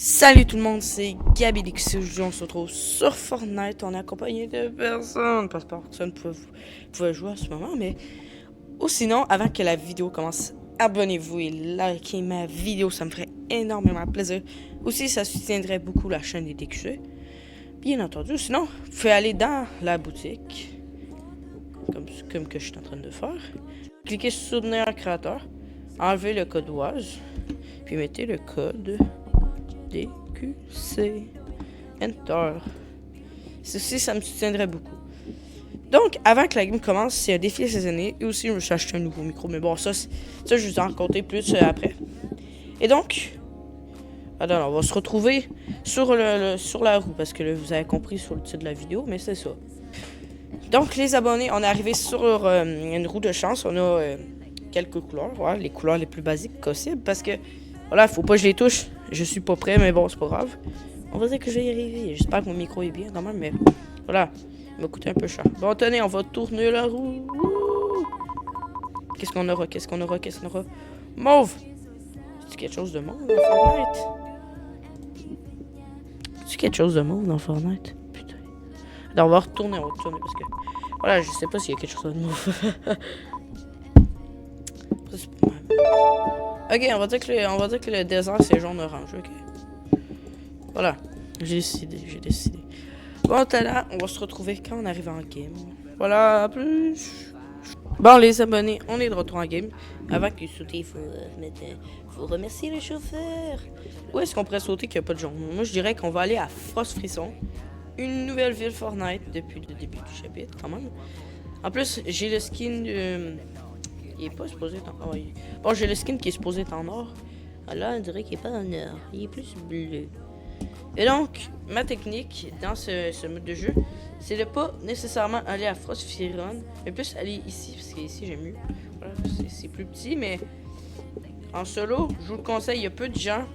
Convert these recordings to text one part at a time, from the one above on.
Salut tout le monde, c'est Gabylix. Aujourd'hui, on se retrouve sur Fortnite. On est accompagné de personne parce que personne pouvait jouer à ce moment. Mais ou sinon, avant que la vidéo commence, abonnez-vous et likez ma vidéo. Ça me ferait énormément plaisir. Aussi, ça soutiendrait beaucoup la chaîne des DQC. Bien entendu. Sinon, vous pouvez aller dans la boutique, comme que je suis en train de faire. Cliquez sur soutenir un créateur. Enlevez le code WAS. Puis mettez le code DQC. Enter. Ceci, ça me soutiendrait beaucoup. Donc, avant que la game commence, c'est un défi saisonnier. Et aussi, je me suis acheté un nouveau micro. Mais bon, ça je vous en raconter plus après. Et donc, alors, on va se retrouver sur la roue. Parce que là, vous avez compris sur le titre de la vidéo. Mais c'est ça. Donc, les abonnés, on est arrivé sur une roue de chance. On a quelques couleurs. Ouais, les couleurs les plus basiques possibles. Parce que, voilà, faut pas que je les touche. Je suis pas prêt, mais bon, c'est pas grave. On va dire que je vais y arriver. J'espère que mon micro est bien quand même, mais voilà. Il m'a coûté un peu cher. Bon, tenez, on va tourner la roue. Qu'est-ce qu'on aura? Mauve! C'est quelque chose de mauve dans Fortnite? C'est quelque chose de mauve dans Fortnite? Putain. Alors, on va retourner parce que... Voilà, je sais pas s'il y a quelque chose de mauve. Ok, on va dire que le désert c'est jaune-orange, ok? Voilà, j'ai décidé. Bon, là, on va se retrouver quand on arrive en game. Voilà, plus. Bon, les abonnés, on est de retour en game. Avant que sauter, il faut remercier le chauffeur. Où est-ce qu'on pourrait sauter qu'il n'y a pas de jaune? Moi, je dirais qu'on va aller à Frost Frisson. Une nouvelle ville Fortnite depuis le début du chapitre, quand même. En plus, j'ai le skin de... Il est pas supposé être en or. Bon, j'ai le skin qui est supposé être en or. Alors, on dirait qu'il est pas en or. Il est plus bleu. Et donc, ma technique dans ce mode de jeu, c'est de pas nécessairement aller à Frost Frisson, mais plus aller ici, parce qu'ici j'aime mieux. Voilà, c'est plus petit, mais en solo, je vous le conseille, il y a peu de gens.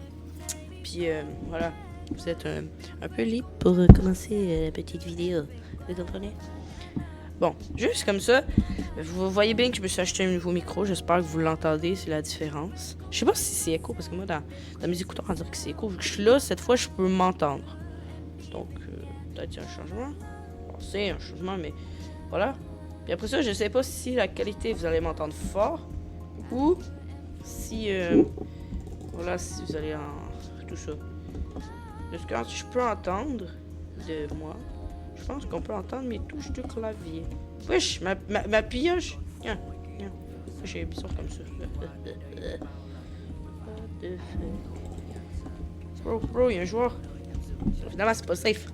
Puis voilà, vous êtes un peu libre pour commencer la petite vidéo. Vous comprenez? Bon, juste comme ça, vous voyez bien que je me suis acheté un nouveau micro. J'espère que vous l'entendez, c'est la différence. Je sais pas si c'est écho, parce que moi, dans mes écouteurs, on dirait que c'est écho. Vu que je suis là, cette fois, je peux m'entendre. Donc, peut-être un changement. Bon, c'est un changement, mais voilà. Puis après ça, je sais pas si la qualité, vous allez m'entendre fort. Ou si, voilà, si vous allez en... tout ça. Parce que quand je peux entendre de moi... Je pense qu'on peut entendre mes touches de clavier. Wesh, ma pioche. Tiens. J'ai bizarre comme ça. Bro, il y a un joueur. Finalement, c'est pas safe.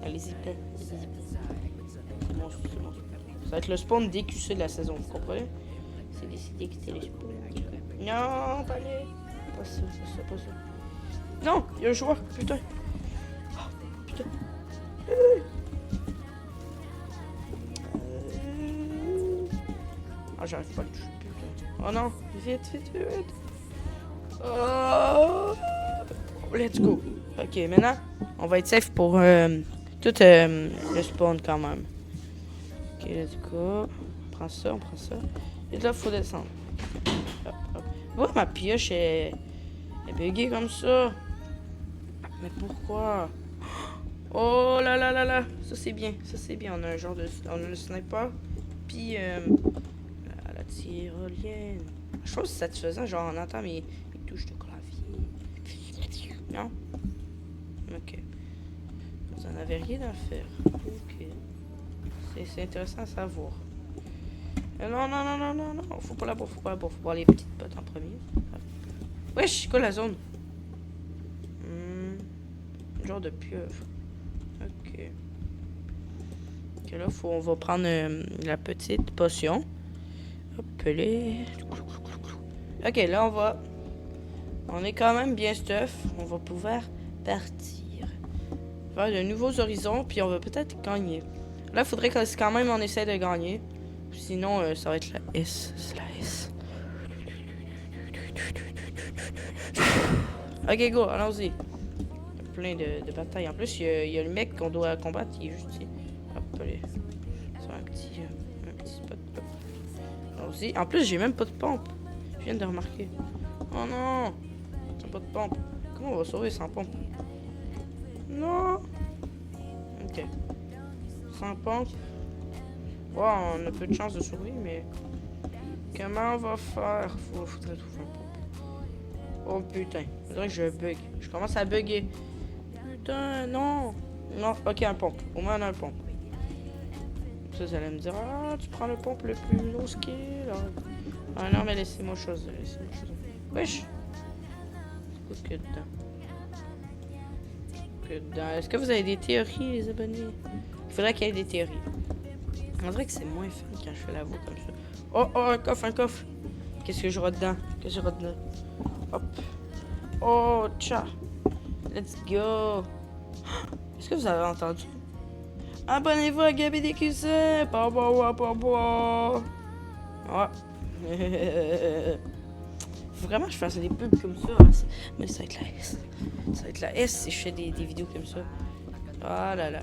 Allez-y. C'est bon. Ça va être le spawn DQC de la saison, vous comprenez? C'est décidé que c'était le spawn. Non, pas les. Pas ça. Non, il y a un joueur, putain. Putain. Ah, j'arrive pas à le toucher, putain. Oh non, vite. Oh, let's go. Ok, maintenant, on va être safe pour tout le spawn quand même. Ok, let's go. On prend ça. Et là, faut descendre. Hop. Ouais, ma pioche est buggée comme ça. Mais pourquoi? Oh là. Ça c'est bien. On a on a le sniper. Puis la tyrolienne. Je pense que c'est satisfaisant. Genre on entend mes touches de clavier. Non? Ok. Vous en avez rien à faire. Ok. C'est intéressant à savoir. Non. Faut pas là-bas. Faut voir les petites potes en premier. Wesh, c'est quoi la zone? Genre de pieuvre. Ok, là, on va prendre la petite potion. Hop, les. Ok, là, on est quand même bien stuff. On va pouvoir partir. Vers de nouveaux horizons, puis on va peut-être gagner. Là, il faudrait quand même on essaie de gagner. Sinon, ça va être la S. C'est la S. Ok, go, allons-y. Plein de batailles. En plus, il y a le mec qu'on doit combattre, il est juste ici. Hop, allez. C'est un petit spot. Allons-y. En plus, j'ai même pas de pompe. Je viens de remarquer. Oh non! J'ai pas de pompe. Comment on va sauver sans pompe? Non! Ok. Sans pompe. Ouais, on a peu de chance de survivre, mais... Comment on va faire? Faudrait trouver un pompe. Oh putain. On dirait que je bug. Je commence à bugger. Putain, non! Non, ok, un pompe. Au moins on a un pompe. Ça, vous allez me dire, ah, tu prends le pompe le plus low skill. Ah non, mais laissez-moi choisir. Wesh! Qu'est-ce que dedans? Est-ce que vous avez des théories, les abonnés? Il faudrait qu'il y ait des théories. On dirait que c'est moins fun quand je fais la voix comme ça. Oh, oh, un coffre, un coffre. Qu'est-ce que j'aurai dedans? Hop. Oh, tcha. Let's go. Est-ce que vous avez entendu? Abonnez-vous à Gabi des Cousins. Ouais. Faut vraiment que je fasse des pubs comme ça. Mais ça va être la S. Ça va être la S si je fais des vidéos comme ça. Ah là là.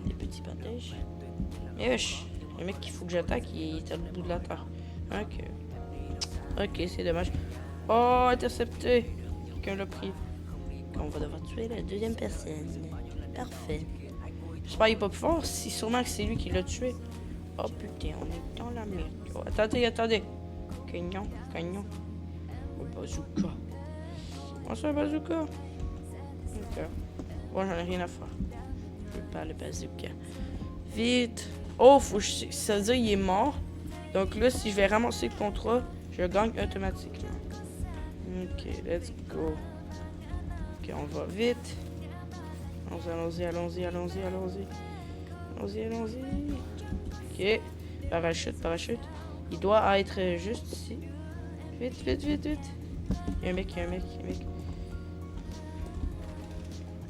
Des petits bandages. Mais wesh, le mec qu'il faut que j'attaque, il est à bout de la terre. Ok. Ok, c'est dommage. Oh, intercepté. Quelqu'un l'a pris. On va devoir tuer la deuxième personne. Parfait. J'espère qu'il est pas plus fort. Si sûrement que c'est lui qui l'a tué. Oh putain, on est dans la merde. Oh, attendez. Cagnon. Le bazooka. Oh, c'est un bazooka. Ok. Bon, j'en ai rien à faire. Je veux pas le bazooka. Vite. Oh, ça veut dire qu'il est mort. Donc là, si je vais ramasser le contrat, je gagne automatiquement. Ok, let's go. Ok, on va vite. Allons-y. Ok. Parachute. Il doit être juste ici. Vite. Il y a un mec.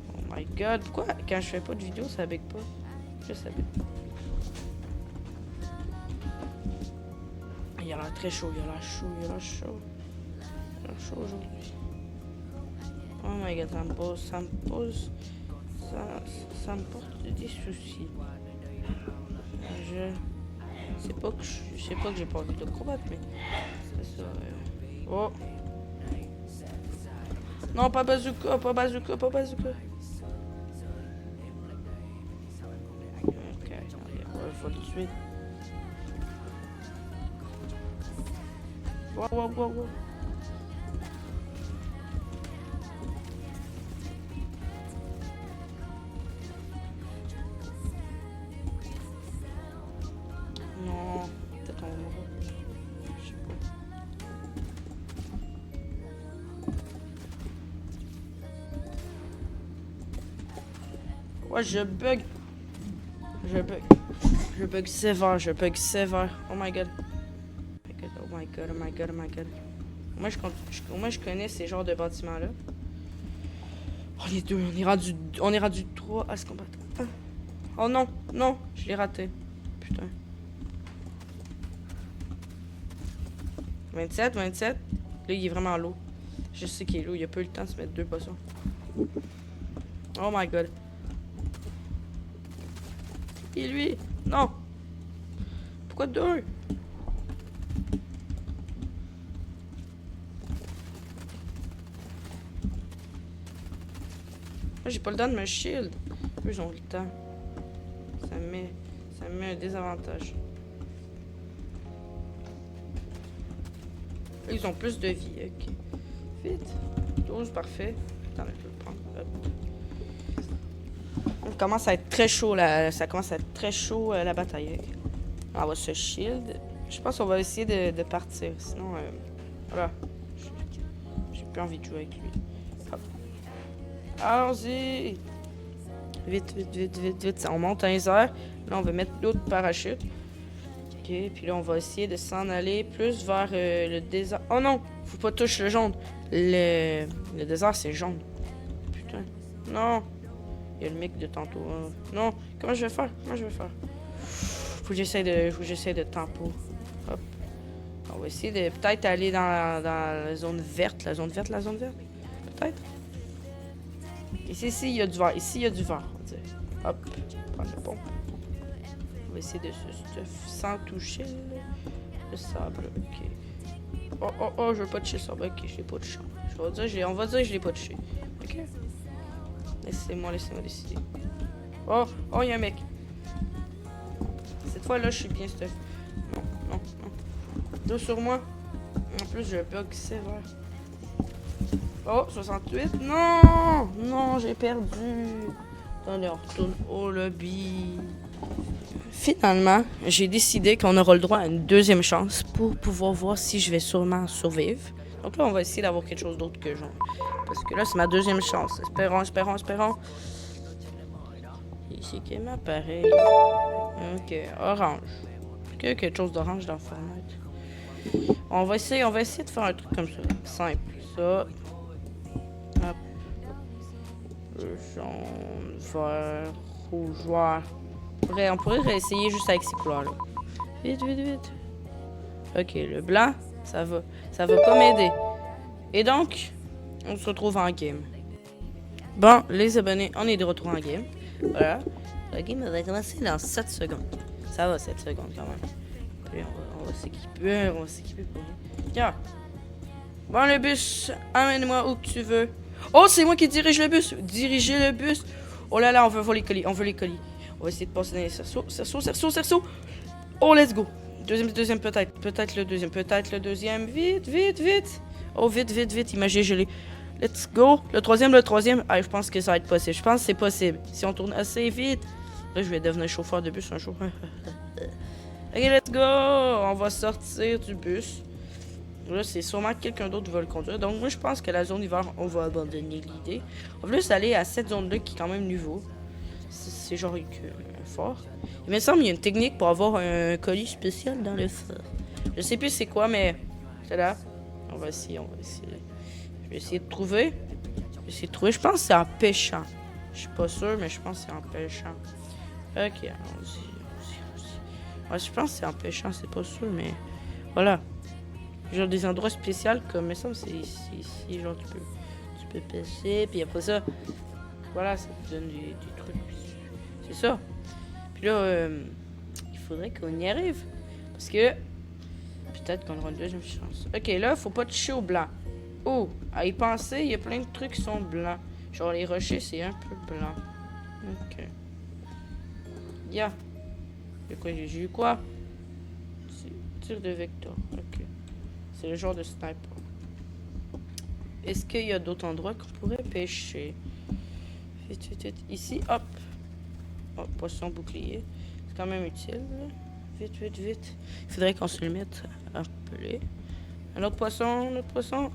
Oh my god. Pourquoi quand je fais pas de vidéo, ça bug pas? Ça bug. Il a l'air très chaud. Il a l'air chaud aujourd'hui. Oh my god, ça me porte des soucis. Je sais pas que j'ai pas envie de combattre, mais c'est ça. Oh. Non, pas bazooka. Ok, faut le tuer. Wow. Non, peut-être on va mourir. Je sais pas. Ouais, je bug sévère. Oh my god. Moi, je connais ces genres de bâtiments-là. Oh, les deux, on est rendu 3 à se combattre. Oh non, je l'ai raté. Putain. 27. Là, il est vraiment low. Je sais qu'il est low, il a pas eu le temps de se mettre 2 potions. Oh my god. Et lui? Non. Pourquoi 2? Moi, j'ai pas le temps de me shield. Eux, ils ont le temps. Ça me met un désavantage. Eux, ils ont plus de vie. Ok. Vite. 12, parfait. Attends, je peux le prendre. Hop. Ça commence à être très chaud, la bataille. On va se shield. Je pense qu'on va essayer de partir. Sinon, voilà. J'ai plus envie de jouer avec lui. Hop. Allons-y. Vite. On monte à les airs. Là, on va mettre l'autre parachute. Ok, puis là, on va essayer de s'en aller plus vers le désert. Oh non! Faut pas toucher le jaune. Le désert, c'est jaune. Putain. Non! Il y a le mec de tantôt. Non! Comment je vais faire? Faut que j'essaie de tempo. Hop. On va essayer de peut-être aller dans la zone verte. La zone verte? Peut-être? Ici, il y a du vert. Hop. Prendre le pont. On va essayer de se stuff sans toucher le sable. Ok. Oh, je veux pas toucher le sable. Ok, j'ai pas de chance. On va dire que je l'ai pas touché. Ok. Laissez-moi décider. Oh, il y a un mec. Cette fois-là, je suis bien stuff. Non. Deux sur moi. En plus, j'ai un bug sévère. Oh, 68. Non, j'ai perdu. Attendez, on retourne au lobby. Finalement, j'ai décidé qu'on aura le droit à une deuxième chance pour pouvoir voir si je vais sûrement survivre. Donc là, on va essayer d'avoir quelque chose d'autre que genre. Parce que là, c'est ma deuxième chance. Espérons. Ici, qui m'apparaît. Ok, orange. Quelque chose d'orange dans le fenêtre. On va essayer de faire un truc comme ça. Simple. Ça. Hop. Jaune, vert, rouge, vert. On pourrait réessayer juste avec ces couleurs-là. Vite. Ok, le blanc, ça va pas m'aider. Et donc, on se retrouve en game. Bon, les abonnés, on est de retour en game. Voilà. La game va commencer dans 7 secondes. Ça va, 7 secondes quand même. Puis on va s'équiper, pour rien. Tiens. Bon, le bus, amène-moi où que tu veux. Oh, c'est moi qui dirige le bus. Diriger le bus. Oh là là, on veut voir les colis. On va essayer de passer dans les cerceaux. Oh, let's go. Deuxième peut-être. Peut-être le deuxième. Vite. Oh, vite. Imaginez, je l'ai. Let's go. Le troisième. Ah, je pense que ça va être possible. Je pense que c'est possible. Si on tourne assez vite. Là, je vais devenir chauffeur de bus un jour. Ok, let's go. On va sortir du bus. Là, c'est sûrement que quelqu'un d'autre va le conduire. Donc, moi, je pense que la zone hiver, on va abandonner l'idée. On va juste aller à cette zone-là qui est quand même nouveau. C'est genre fort. Il me semble qu'il y a une technique pour avoir un colis spécial dans le fort. Je sais plus c'est quoi, mais c'est là. On va essayer. Je vais essayer de trouver. Je pense que c'est en pêchant. Je suis pas sûr, mais je pense que c'est en pêchant. Ok, allons-y. Ouais, je pense que c'est en pêchant, c'est pas sûr, mais voilà. Genre des endroits spéciaux comme ça, c'est ici, genre tu peux pêcher, puis après ça, voilà, ça te donne des trucs. C'est ça. Puis là, il faudrait qu'on y arrive. Parce que peut-être qu'on aura une deuxième chance. Ok, là, faut pas toucher au blanc. Oh, à y penser, il y a plein de trucs qui sont blancs. Genre les rochers, c'est un peu blanc. Ok. Yeah. J'ai eu quoi? Tir de vecteur. Ok. C'est le genre de sniper. Est-ce qu'il y a d'autres endroits qu'on pourrait pêcher? Vite. Ici, hop. Oh, poisson bouclier. C'est quand même utile. Là. Vite. Il faudrait qu'on se le mette à appeler. Un autre poisson.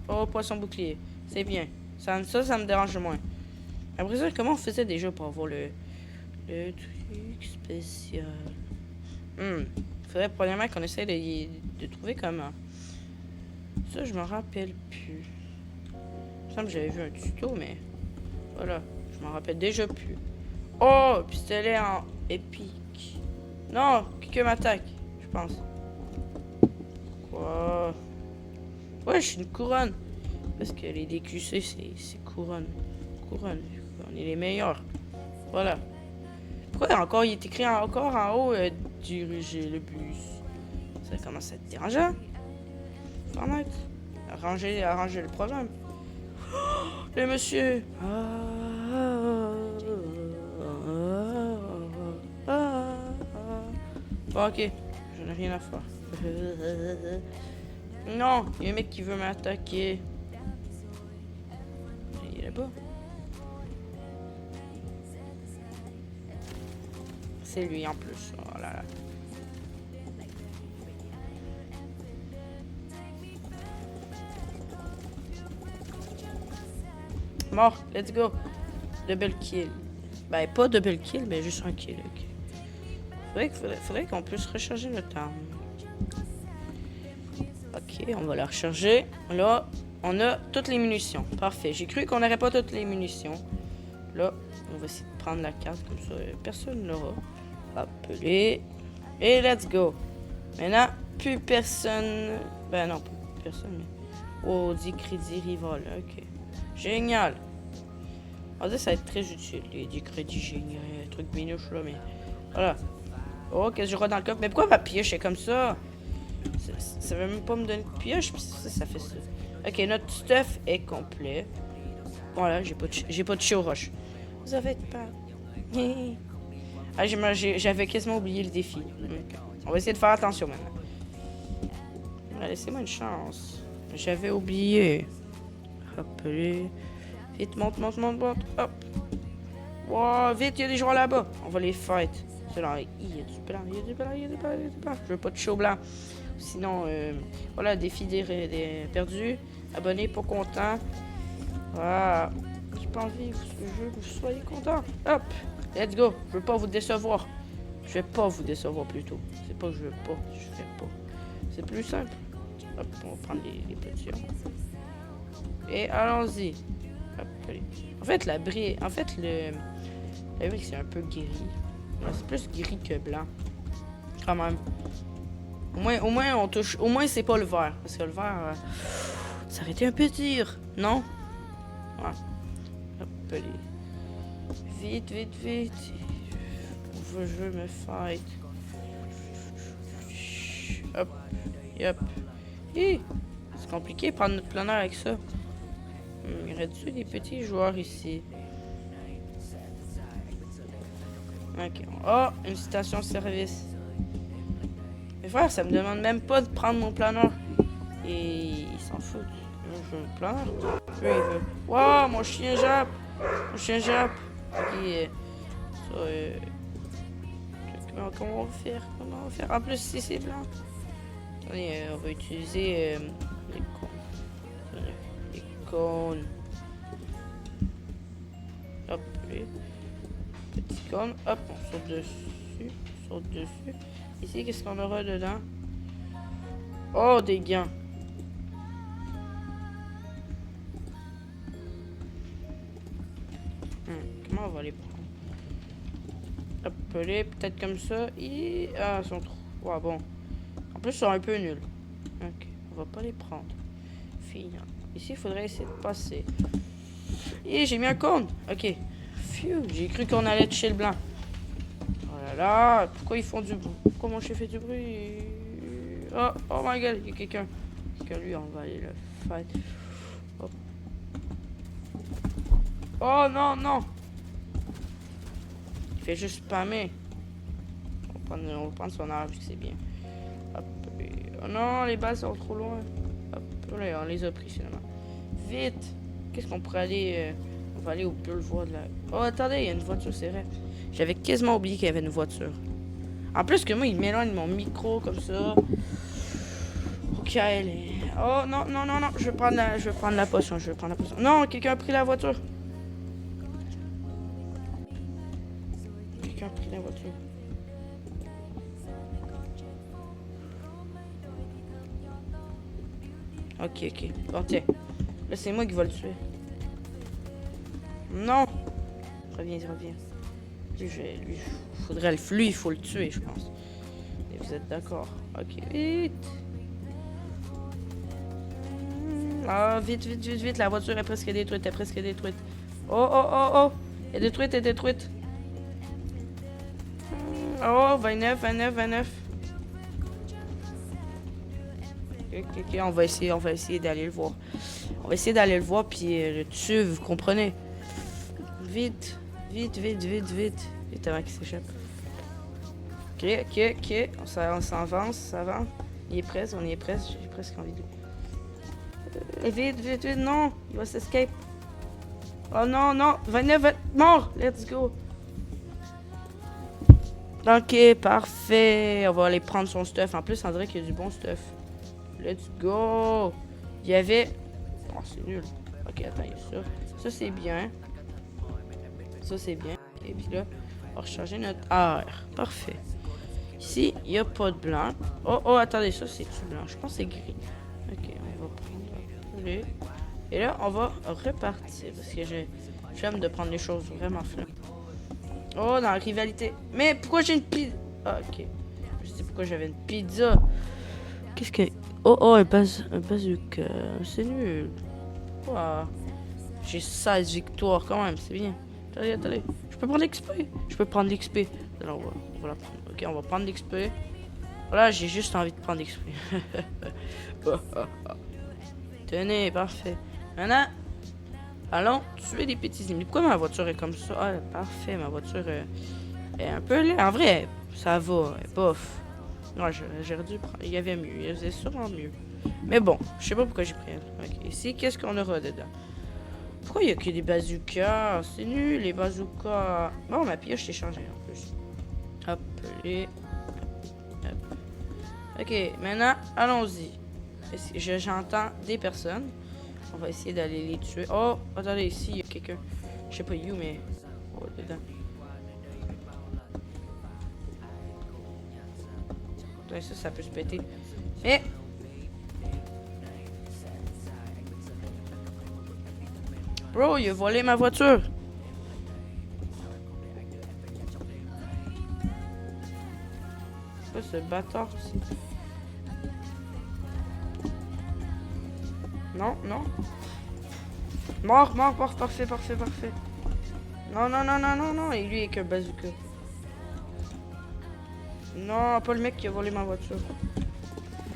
Oh, poisson bouclier. C'est bien. Ça me dérange moins. Après ça, comment on faisait déjà pour avoir le truc spécial? Faudrait premièrement qu'on essaie de trouver comment. Ça, je m'en rappelle plus. Il me semble que j'avais vu un tuto, mais voilà. Je m'en rappelle déjà plus. Oh, pistolet en épique. Non, quelqu'un m'attaque, je pense. Quoi? Ouais, je suis une couronne. Parce que les DQC, c'est couronne. Couronne. On est les meilleurs. Voilà. Pourquoi encore, il est écrit encore en haut, diriger le bus. Ça commence à être dérangeant. Faut remettre. Arranger le problème. Oh, le monsieur. Bon, ok. J'en ai rien à faire. Non, il y a un mec qui veut m'attaquer. Il est là-bas. C'est lui en plus. Oh là là. Mort, let's go. Double kill. Ben, pas double kill, mais juste un kill. Okay. Faudrait qu'on puisse recharger notre arme. Ok, on va la recharger. Là, on a toutes les munitions. Parfait. J'ai cru qu'on n'aurait pas toutes les munitions. Là, on va essayer de prendre la carte comme ça. Personne n'aura. Appeler. Et let's go. Maintenant, plus personne. Ben non, plus personne. Mais... Oh, 10 crédits rival. Ok. Génial. On va dire que ça va être très utile. Les 10 crédits génial. Truc minouche là, mais. Voilà. Oh, qu'est-ce que je vois dans le coffre? Mais pourquoi ma pioche est comme ça? Ça veut même pas me donner de pioche, puis ça fait ça. Ok, notre stuff est complet. Voilà, j'ai pas touché aux roches. Vous avez pas. Ah, j'avais quasiment oublié le défi. Ok. On va essayer de faire attention maintenant. Laissez-moi une chance. J'avais oublié. Hop, allez. Vite, monte, monte, monte, monte. Hop. Wow, vite, il y a des joueurs là-bas. On va les fight. C'est là. Il y a du blanc, il y a du blanc, il y a du blanc, il y a du blanc. Je veux pas toucher au blanc. Sinon, voilà, défi des perdus. Abonné, pas content. Voilà. J'ai pas envie que vous soyez content. Hop. Let's go. Je veux pas vous décevoir. Je vais pas vous décevoir plutôt. C'est pas que je veux pas. Je fais pas. C'est plus simple. Hop, on va prendre les potions. Et allons-y. Hop, allez. En fait, la brie. En fait, la brique, c'est un peu gris. C'est plus gris que blanc. Quand même. Au moins, on touche. Au moins, c'est pas le vert. Parce que le vert. Ça aurait été un peu dur. Non? Ouais. Hop, allez. Vite, vite, vite. Je veux me fight. Hop. Yep. Hi. C'est compliqué de prendre notre planeur avec ça. Il y aurait-tu des petits joueurs ici? Ok. Oh, une station-service. Mais frère, ça me demande même pas de prendre mon planeur. Et il s'en fout. Je veux le planeur. Lui, il veut. Wow, mon chien jappe. Mon chien jappe. Ok. Ça, comment on va faire? Comment on va faire? En plus, si c'est blanc. Attendez, on va utiliser les cônes. Les cônes. Hop, les petits cônes. Hop, on saute dessus. On saute dessus. Ici, qu'est-ce qu'on aura dedans? Oh, des gants. Comment on va les prendre? Hop, les peut-être comme ça. Et... ah, ils sont trop... ouais, bon. En plus, ils sont un peu nuls. Ok, on va pas les prendre. Fille. Ici, il faudrait essayer de passer. Et j'ai mis un cône. Ok. Phew, j'ai cru qu'on allait toucher le blanc. Oh là là, pourquoi ils font du bruit? Pourquoi mon chien fait du bruit? Oh, oh my god, il y a quelqu'un. Lui, on va aller le fight. Oh, oh non, non. Il fait juste spammer. On va prendre son arbre, c'est bien. Hop. Oh non, les balles sont trop loin. Hop, là, on les a pris finalement. Vite. Qu'est-ce qu'on pourrait aller... on va aller au boulevard de la... oh, attendez, il y a une voiture, c'est vrai. J'avais quasiment oublié qu'il y avait une voiture. En plus que moi, il m'éloigne mon micro comme ça. Ok, allez. Oh, non, non, non, non. Je vais prendre la potion, Non, quelqu'un a pris la voiture. Quelqu'un a pris la voiture. Ok, ok. Bon, tiens. Là, c'est moi qui vais le tuer. Non. Reviens. Lui, il faut le tuer, je pense. Et vous êtes d'accord? Ok, vite. Ah, vite. La voiture est presque détruite. Oh. Elle est détruite. Oh, 29. Ok, on va essayer d'aller le voir. On va essayer d'aller le voir puis le tuer, vous comprenez? Vite avant qu'il s'échappe. Ok. On s'avance, ça va. On y est presque. J'ai presque envie de... vite, non! Il va s'escape. Oh non! 29, mort! Let's go! Ok, parfait. On va aller prendre son stuff. En plus, on dirait qu'il y a du bon stuff. Let's go! Il y avait... oh, c'est nul. Ok, attends, il y a ça. Ça, c'est bien. Et puis là, on va recharger notre air. Parfait. Ici, il n'y a pas de blanc. Oh, attendez, ça, c'est-tu blanc? Je pense que c'est gris. Ok, on va prendre... et là, on va repartir. Parce que j'aime de prendre les choses vraiment flammes. Oh, dans la rivalité. Mais pourquoi j'ai une pizza? Ah, ok. Je sais pourquoi j'avais une pizza. Qu'est-ce que... oh, un bazooka. C'est nul. Wow. J'ai 16 victoires quand même, c'est bien. Attendez. Je peux prendre l'XP. Alors, on va la prendre. Ok, on va prendre l'XP. Voilà, j'ai juste envie de prendre l'XP. Tenez, parfait. Maintenant, allons tuer des petits ennemis. Pourquoi ma voiture est comme ça? Ah, parfait, ma voiture est un peu laide. En vrai, ça va, bof. Non, j'aurais dû prendre. Il y avait mieux, il y avait sûrement mieux. Mais bon, je sais pas pourquoi j'ai pris elle. Ok, ici, qu'est-ce qu'on aura dedans? Pourquoi il y a que des bazookas? C'est nul, les bazookas. Bon, ma pioche s'est changée en plus. Hop, hop. Ok, maintenant, allons-y. J'entends des personnes. On va essayer d'aller les tuer. Oh, attendez, ici, il y a quelqu'un. Je sais pas où, mais... Oh, dedans. Ouais, ça peut se péter. Mais... Bro, il a volé ma voiture. C'est quoi ce bâtard aussi? Non, non. Mort, parfait. Non, et lui avec un bazooka. Non, pas le mec qui a volé ma voiture.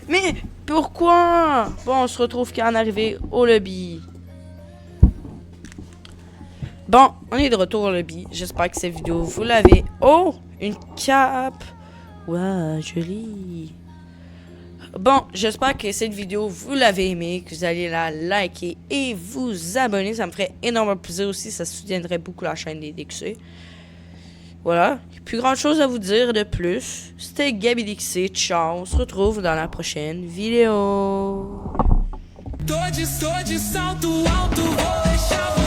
Mais pourquoi? Bon, on se retrouve quand on est arrivé au lobby. Bon, on est de retour au lobby. J'espère que cette vidéo, vous l'avez. Oh, une cape. Waouh, jolie. Bon, j'espère que cette vidéo, vous l'avez aimée, que vous allez la liker et vous abonner. Ça me ferait énormément plaisir aussi. Ça soutiendrait beaucoup la chaîne des DXC. Voilà. Plus grand chose à vous dire de plus. C'était Gabi DXC. Ciao. On se retrouve dans la prochaine vidéo. Tô de salto alto, vou deixar